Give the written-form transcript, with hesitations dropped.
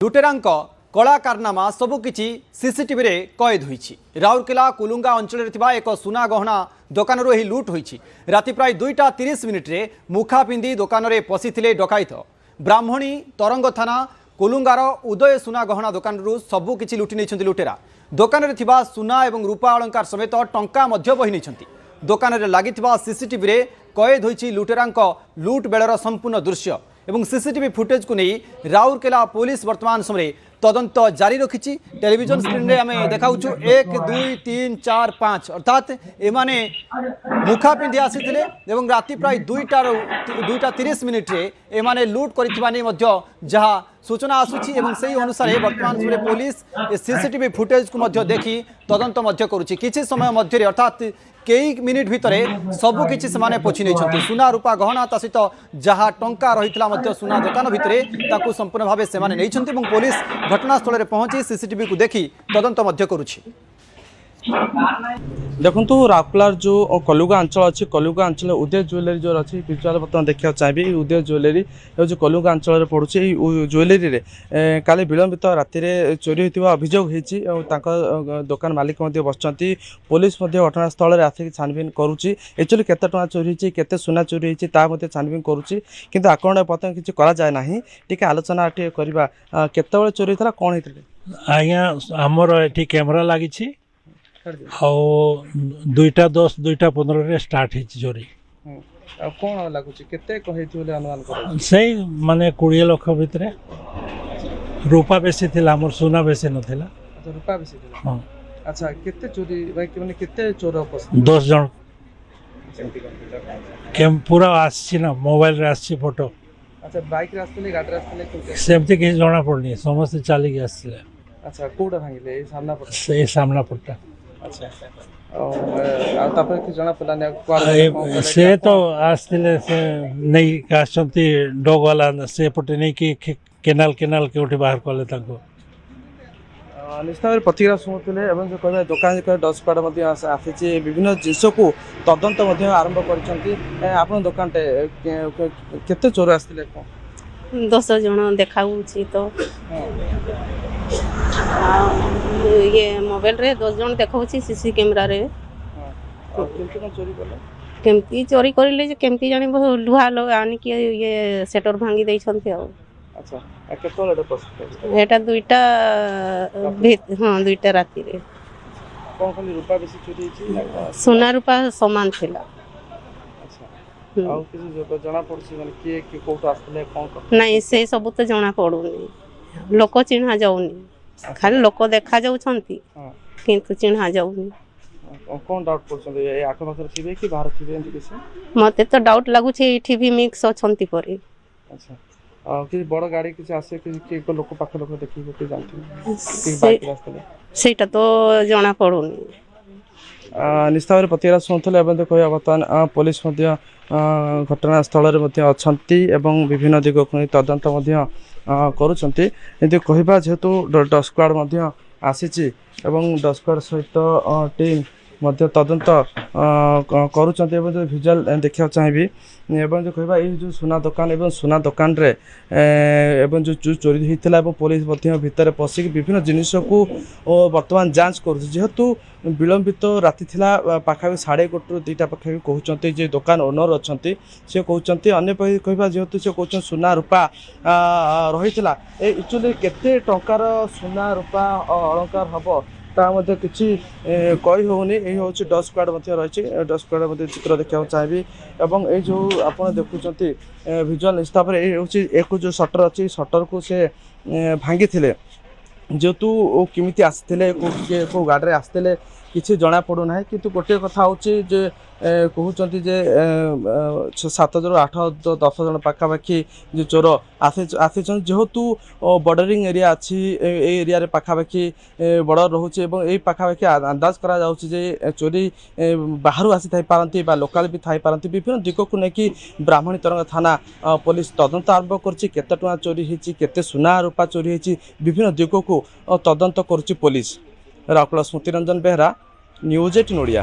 लुटेरांक कला कारनामा सबुकिछि सीसीटीवी रे कैद होईछि। राउरकेला कुलुंगा अंचल एक सुना गहना दोकान ही लुट होईछि। राति प्राय 2:30 मिनिट्रे मुखा पिंधि दोकान रे पशिथिले डकायत। ब्राह्मणी तरंग थाना कुलुंगार उदय सुना गहना दोकान सबुकिछि लुटि नैछन्ति लुटेरा। दोकान रे थिबा सुना एवं रूपा अलंकार समेत टंका मध्य बहि नैछन्ति। दोकान रे लागिथिबा सीसीटीवी रे कैद होईछि लुटेरांक लुट बेलर संपूर्ण दृश्य एवं सीसीटीवी फुटेज को नहीं राउरकेला पुलिस वर्तमान समय तदंत जारी रखी। टेलीविजन स्क्रीन रे आम देखा 1 2 3 4 5 अर्थात एमाने मुखा पिंधि आसी राति प्राय 2:30 मिनिट्रे एमाने लुट कर जहाँ सूचना आसूची एवं से अनुसार वर्तमान समय पुलिस सीसीटीवी फुटेज को देखी तदंत करुच्ची। किछि समय मध्य अर्थात कई मिनिट भितर सबुकिछि से पोछि नहीं सुना रूपा गहना ता सहित जहाँ टंका रही सुना दोकान भितर संपूर्ण भाव से नहीं पुलिस घटनास्थल में पहुंची सीसीटीवी को देखी तदंत करुछि। देखु राउरकेलार जो कलुगा अंचल अच्छी कलुगा अंचल उदय ज्वेलरी जो अच्छी विजुआल बर्तमान देखा चाहिए। उदय ज्वेलरी जो कलुगा अंचल पड़ुଛି ज्वेलरी रे काले विलंबित राति चोरी होता अभियोग होती। दुकान मालिक बसचंती पुलिस घटनास्थल में आसिक छानबीन करुच्ची। एक्चुअली केते टଙ୍କା चोरी होती केते सुना चोरी होती छानबीन करुच्ची किंतु आकलन बर्तमान किसी करा जाए ना। टिके आलोचना करवा केते चोरी होता कौन होता आज्ञा आमर ये कैमेरा लगी 2:10 2:15 स्टार्ट है चोरी। कौन लगुच अनुमान से माने 20 लाख भितर रूपा बेसी थिला मोर सुना बेसी नथिला। रूपा बेसी थिला। हां अच्छा केते चोरी माने केते चोर 10 जन केम पूरा आसी ना मोबाइल रे आसी फोटो। अच्छा बाइक रे आस्तले गाड़ी रे आस्तले सेमती कि जणा पड़नी समस्त चाली के आसले। अच्छा कोडा भांगिले सामना पड़ता से सामना पड़ता। अच्छा कि जना पला से तो आसले से नहीं कासंती डॉग वाला से पटे नहीं कि केनाल के उठे बाहर कले ताको निश्चित भाव प्रतिक्रिया शुणुले जो कह दुकान डग स्क्वाड आसी विभिन्न जिनस को तदंत आरंभ कर दुकान केते चोर आसते 10 जन देखा तो ये मोबाइल रे 10 जन देखा सीसी कैमेरा रे केमती चोरी करले केमती जानी लुहा लो आनी कि ये सेटर भांगी दे छनते। अच्छा केतोले एटा 2टा हां 2टा राती रे कोन खाली रूपा बेसी चोरी छी सोना रूपा समान थिला। अच्छा आउ किसी जना पड़सी माने के कोट आस्तले कोन नहीं से सब तो जना पड़ुनी लोक चिन्हा जाउनी खाली लोक देखा जाउछंती किंतु चिन्हा जाउनी। कौन डाउट करछन ए आख पाखर थिबे कि बाहर थिबे एंती किसी मते तो डाउट लागु छै एठी भी मिक्स अछंती परे। अच्छा कि बड़ गाड़ी किसी आसे कि को लोक पाख लोक देखि के जानथि कि बाइक रास्ते सेटा तो जना पड़ुनी। निश्चित भाव प्रतिक्रिया शुणुले कह बर्तमान पुलिस घटनास्थल में अच्छी विभिन्न दिग को तदंत करुँच कहवा जेहेतु डग स्क्वाड आसी डग स्क्वाड सहित टीम तदंत करुँच विजुआल देखा चाहिए। एवं जो कहवा जो सुना दुकान एवं सुना दुकान रे एवं जो चोरी होता पुलिस भितर पशिक विभिन्न जिनिस को वर्तमान जांच कर जेहेतु विलंबित राति थिला पाखापि 1:30 ରୁ 2ଟା पाखापि कहते जे दुकान ओनर अच्छा से कहते अन्य कहवा जेहेतु से कहते सुना रूपा रही एक्चुअली केते टंकार सुना रूपा अलंकार हम ता किसी कही होनी यही हूँ डग स्क्वाड रही डग स्क्वाड चित्र देखा चाहिए। एवं ये जो आप देखुं विजुआल निश्चित भाव एक जो सटर अच्छी सटर को से भांगी थे जेहेतु किमिति आसते को गाड़ी आसते किसी जना पड़ूना किंतु गोटे कथा हूँ कहते जे 7 ରୁ 8 10 जन पाखापाखि जो चोर आसी जेहेतु बॉर्डरिंग एरिया अच्छी एरिया पाखापाखि बॉर्डर रोचे यही पाखापाखि अंदाज करा जे चोरी बाहर आसी थाई पारंती बा लोकल भी थाई पारंती विभिन्न दिग को लेकिन ब्राह्मणी तरंग थाना पुलिस तदंत आरंभ करछि केते टଙ୍କା चोरी होती केते सुना रूपा चोरी होती विभिन्न दिग को तदंत करुछि पुलिस। राउरकेला स्मृति रंजन बेहरा न्यूज 18 ओडिया।